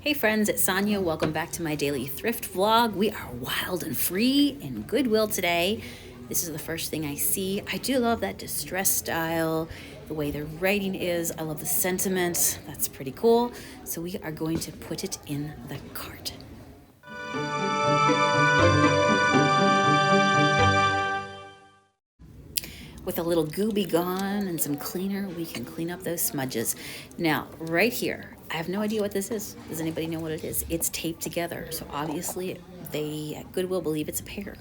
Hey friends, it's Sonia. Welcome back to my daily thrift vlog. We are wild and free in Goodwill today. This is the first thing I see. I do love that distress style, the way the writing is. I love the sentiment. That's pretty cool. So we are going to put it in the cart. With a little gooby gone and some cleaner, we can clean up those smudges. Now, right here, I have no idea what this is. Does anybody know what it is? It's taped together. So obviously they at Goodwill believe it's a pear.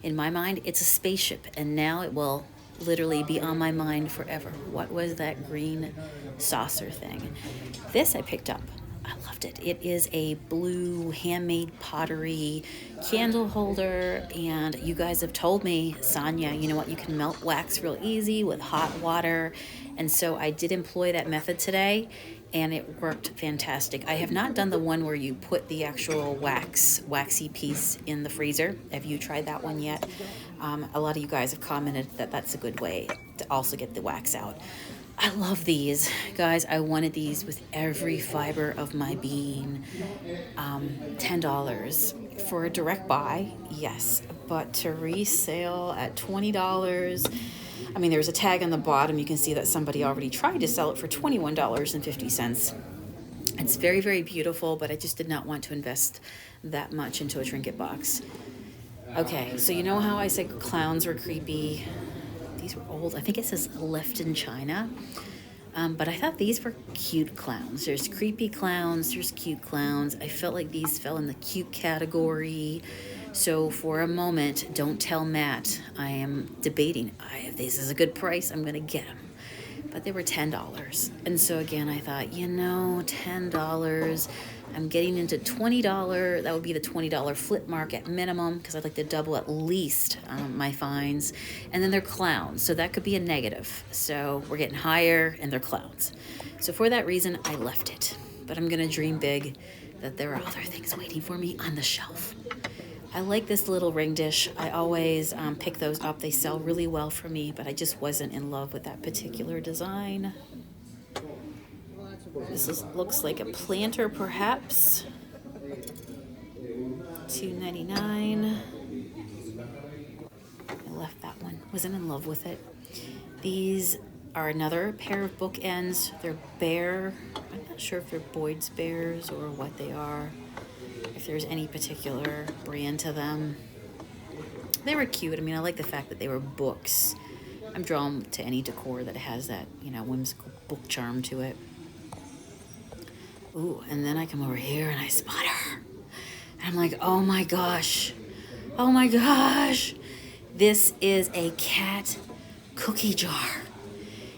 In my mind, it's a spaceship, and now it will literally be on my mind forever. What was that green saucer thing? This I picked up. I loved it. It is a blue handmade pottery candle holder, and you guys have told me, Sonia, you know what, you can melt wax real easy with hot water, and so I did employ that method today, and it worked fantastic. I have not done the one where you put the actual waxy piece in the freezer. Have you tried that one yet? A lot of you guys have commented that that's a good way to also get the wax out. I love these, guys. I wanted these with every fiber of my being. $10 for a direct buy, yes, but to resale at $20. I mean, there's a tag on the bottom. You can see that somebody already tried to sell it for $21.50. It's very, very beautiful, but I just did not want to invest that much into a trinket box. Okay, so you know how I said clowns were creepy? These were old. I think it says left in China. But I thought these were cute clowns. There's creepy clowns, there's cute clowns. I felt like these fell in the cute category. So for a moment, don't tell Matt, I am debating. If this is a good price, I'm going to get them. But they were $10. And so again, I thought, $10. I'm getting into $20. That would be the $20 flip mark at minimum, because I'd like to double at least my finds. And then they're clowns, so that could be a negative. So we're getting higher, and they're clowns. So for that reason, I left it. But I'm going to dream big that there are other things waiting for me on the shelf. I like this little ring dish. I always pick those up. They sell really well for me, but I just wasn't in love with that particular design. This looks like a planter, perhaps. $2.99. I left that one. Wasn't in love with it. These are another pair of bookends. They're bear. I'm not sure if they're Boyd's bears or what they are. If there's any particular brand to them. They were cute. I mean, I like the fact that they were books. I'm drawn to any decor that has that, whimsical book charm to it. Ooh, and then I come over here and I spot her. And I'm like, oh my gosh. Oh my gosh. This is a cat cookie jar.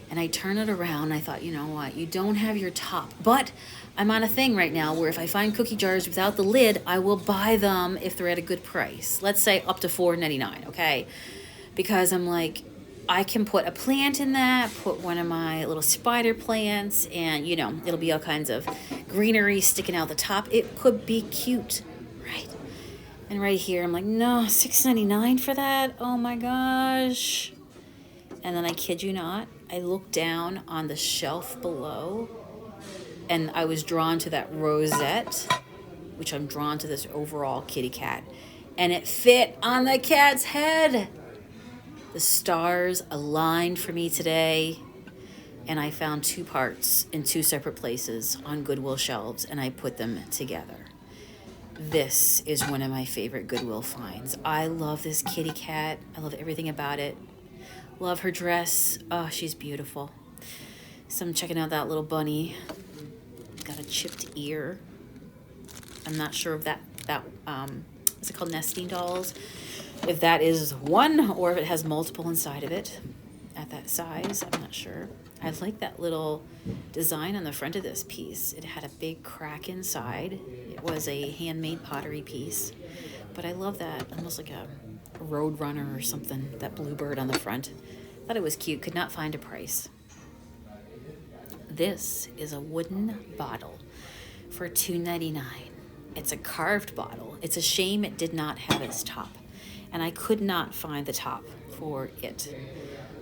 And I turn it around and I thought, you know what? You don't have your top. But I'm on a thing right now where if I find cookie jars without the lid, I will buy them if they're at a good price. Let's say up to $4.99, okay? Because I'm like, I can put a plant in that, put one of my little spider plants, and, it'll be all kinds of greenery sticking out the top. It could be cute, right? And right here, I'm like, no, $6.99 for that? Oh my gosh. And then I kid you not, I looked down on the shelf below, and I was drawn to that rosette, which I'm drawn to this overall kitty cat, and it fit on the cat's head. The stars aligned for me today, and I found two parts in two separate places on Goodwill shelves, and I put them together. This is one of my favorite Goodwill finds. I love this kitty cat. I love everything about it. Love her dress. Oh, she's beautiful. So I'm checking out that little bunny. Got a chipped ear. I'm not sure if that what's it called, nesting dolls? If that is one or if it has multiple inside of it at that size, I'm not sure. I like that little design on the front of this piece. It had a big crack inside. It was a handmade pottery piece. But I love that, almost like a road runner or something, that bluebird on the front. Thought it was cute, could not find a price. This is a wooden bottle for $2.99. It's a carved bottle. It's a shame it did not have its top. And I could not find the top for it,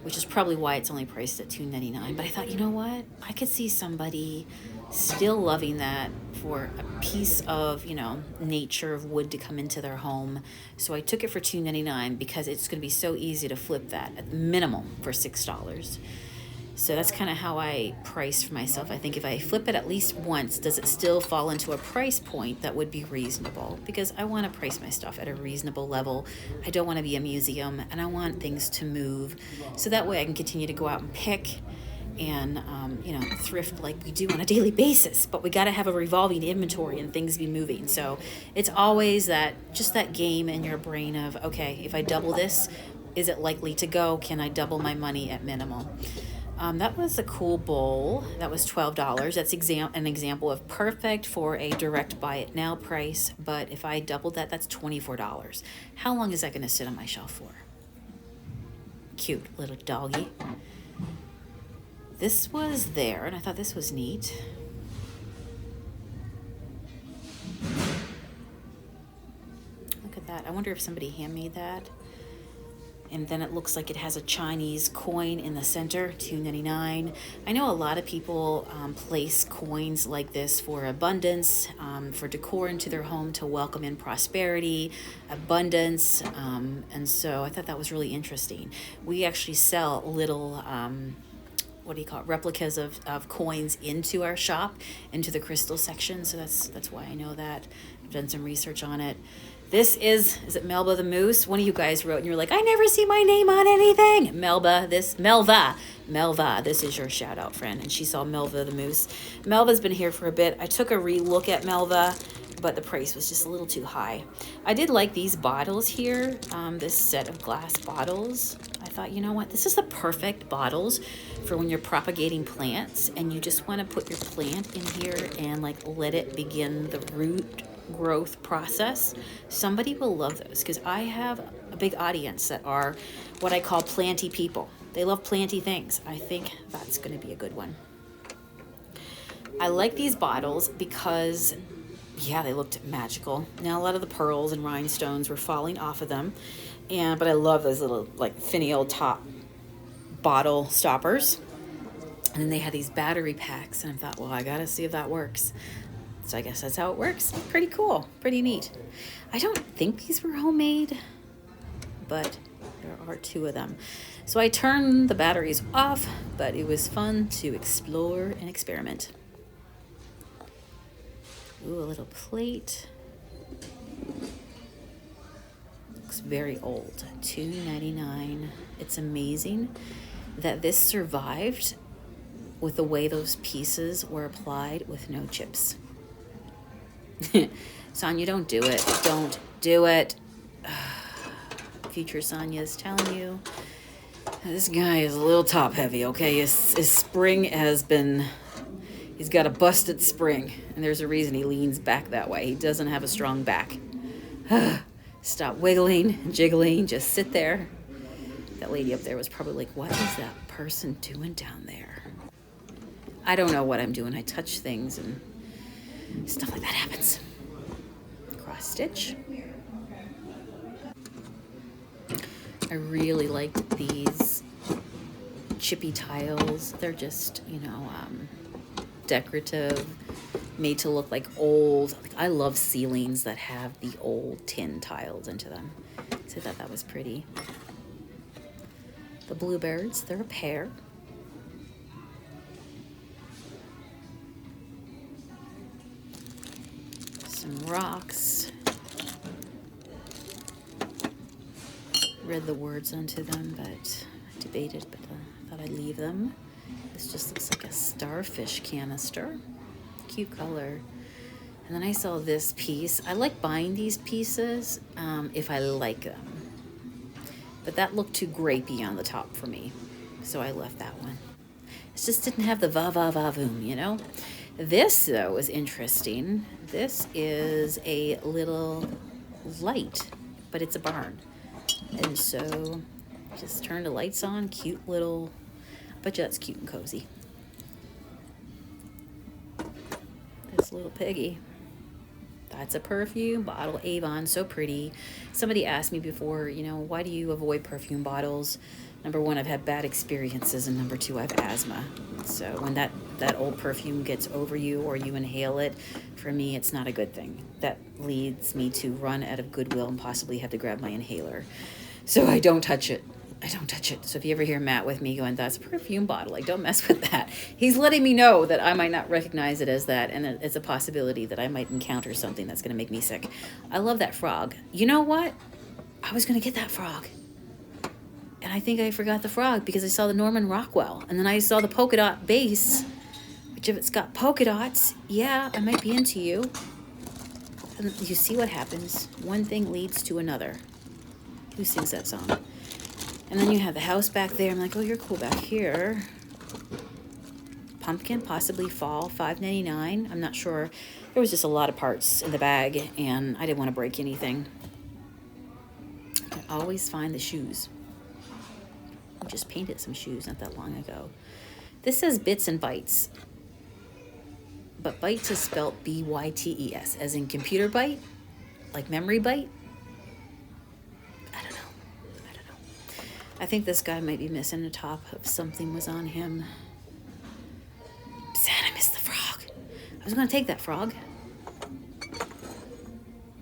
which is probably why it's only priced at $2.99. But I thought, you know what? I could see somebody Still loving that for a piece of, you know, nature of wood to come into their home. So I took it for $2.99 because it's going to be so easy to flip that at minimum for $6. So that's kind of how I price for myself. I think if I flip it at least once, does it still fall into a price point that would be reasonable? Because I want to price my stuff at a reasonable level. I don't want to be a museum, and I want things to move. So that way I can continue to go out and pick and, you know, thrift like we do on a daily basis. But we got to have a revolving inventory and things be moving. So it's always that, just that game in your brain of, okay, if I double this, is it likely to go? Can I double my money at minimum? That was a cool bowl. That was $12. That's an example of perfect for a direct buy it now price. But if I doubled that, that's $24. How long is that going to sit on my shelf for? Cute little doggy. This was there, and I thought this was neat. Look at that. I wonder if somebody handmade that. And then it looks like it has a Chinese coin in the center, $2.99. I know a lot of people place coins like this for abundance, for decor into their home to welcome in prosperity, abundance. And so I thought that was really interesting. We actually sell little, what do you call it, replicas of coins into our shop, into the crystal section. So that's why I know that. I've done some research on it. This is it Melba the Moose? One of you guys wrote and you're like, I never see my name on anything. Melva, this is your shout out, friend. And she saw Melva the Moose. Melva's been here for a bit. I took a re-look at Melva, but the price was just a little too high. I did like these bottles here, this set of glass bottles. I thought, you know what, this is the perfect bottles for when you're propagating plants and you just want to put your plant in here and like let it begin the root growth process. Somebody will love those because I have a big audience that are what I call planty people. They love planty things. I think that's going to be a good one. I like these bottles because, yeah, they looked magical. Now a lot of the pearls and rhinestones were falling off of them, but I love those little like finial top bottle stoppers. And then they had these battery packs, and I thought, well, I gotta see if that works. So I guess that's how it works. Pretty cool, pretty neat. I don't think these were homemade, but there are two of them. So I turned the batteries off, but it was fun to explore and experiment. Ooh, a little plate. Looks very old, $2.99. It's amazing that this survived with the way those pieces were applied with no chips. Sonia, don't do it. Don't do it. Future Sonia is telling you. This guy is a little top heavy, okay? His spring has been... He's got a busted spring, and there's a reason he leans back that way. He doesn't have a strong back. Stop wiggling and jiggling. Just sit there. That lady up there was probably like, what is that person doing down there? I don't know what I'm doing. I touch things and stuff like that happens. Cross stitch. I really liked these chippy tiles. They're just, you know, decorative, made to look like old. I love ceilings that have the old tin tiles into them. So I thought that was pretty. The bluebirds, they're a pair. Some rocks. Read the words onto them, but I debated, but I thought I'd leave them. This just looks like a starfish canister. Cute color. And then I saw this piece. I like buying these pieces if I like them. But that looked too grapey on the top for me. So I left that one. It just didn't have the va-va-va-voom, you know? This, though, was interesting. This is a little light, but it's a barn. And so just turn the lights on. Cute little... I bet you that's cute and cozy. This little piggy. That's a perfume bottle, Avon, so pretty. Somebody asked me before, you know, why do you avoid perfume bottles? Number one, I've had bad experiences, and number two, I have asthma. So when that that old perfume gets over you or you inhale it, for me, it's not a good thing. That leads me to run out of Goodwill and possibly have to grab my inhaler. So I don't touch it. I don't touch it. So if you ever hear Matt with me going, that's a perfume bottle, like, don't mess with that. He's letting me know that I might not recognize it as that, and it's a possibility that I might encounter something that's going to make me sick. I love that frog. You know what? I was going to get that frog. And I think I forgot the frog because I saw the Norman Rockwell. And then I saw the polka dot base, which if it's got polka dots, yeah, I might be into you. And you see what happens. One thing leads to another. Who sings that song? And then you have the house back there. I'm like, oh, you're cool back here. Pumpkin, possibly fall, $5.99. I'm not sure. There was just a lot of parts in the bag, and I didn't want to break anything. I always find the shoes. I just painted some shoes not that long ago. This says Bits and Bytes. But Bytes is spelled B-Y-T-E-S, as in computer byte, like memory byte. I don't know. I think this guy might be missing the top if something was on him. Santa missed the frog. I was going to take that frog.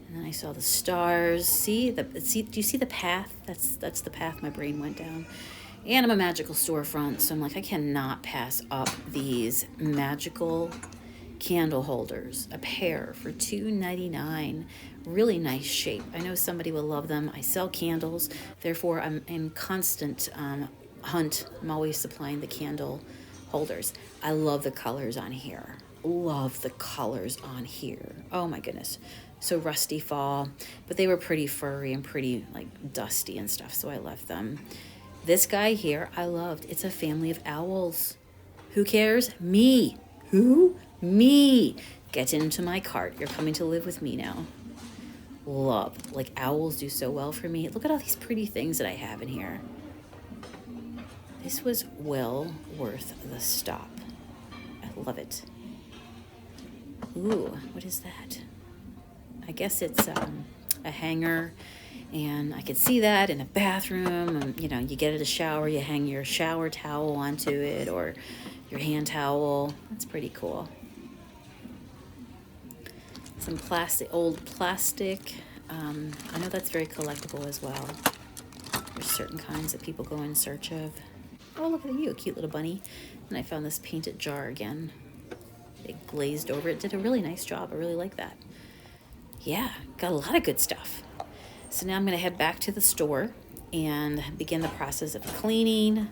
And then I saw the stars. Do you see the path? That's the path my brain went down. And I'm a magical storefront, so I'm like, I cannot pass up these magical candle holders. A pair for $2.99. Really nice shape. I know somebody will love them. I sell candles, therefore I'm in constant hunt. I'm always supplying the candle holders. I love the colors on here. Love the colors on here. Oh my goodness. So rusty fall, but they were pretty furry and pretty like dusty and stuff, so I left them. This guy here, I loved. It's a family of owls. Who cares? Me. Who? Me. Get into my cart. You're coming to live with me now. Love. Like, owls do so well for me. Look at all these pretty things that I have in here. This was well worth the stop. I love it. Ooh, what is that? I guess it's a hanger, and I could see that in a bathroom. And, you know, you get it a shower, you hang your shower towel onto it, or your hand towel. That's pretty cool. Some old plastic. I know that's very collectible as well. There's certain kinds that people go in search of. Oh, look at you, a cute little bunny. And I found this painted jar again. It glazed over. It did a really nice job. I really like that. Yeah, got a lot of good stuff. So now I'm going to head back to the store and begin the process of cleaning,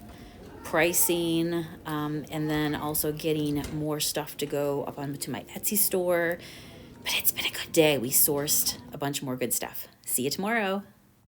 pricing, and then also getting more stuff to go up onto my Etsy store. But it's been a good day. We sourced a bunch more good stuff. See you tomorrow.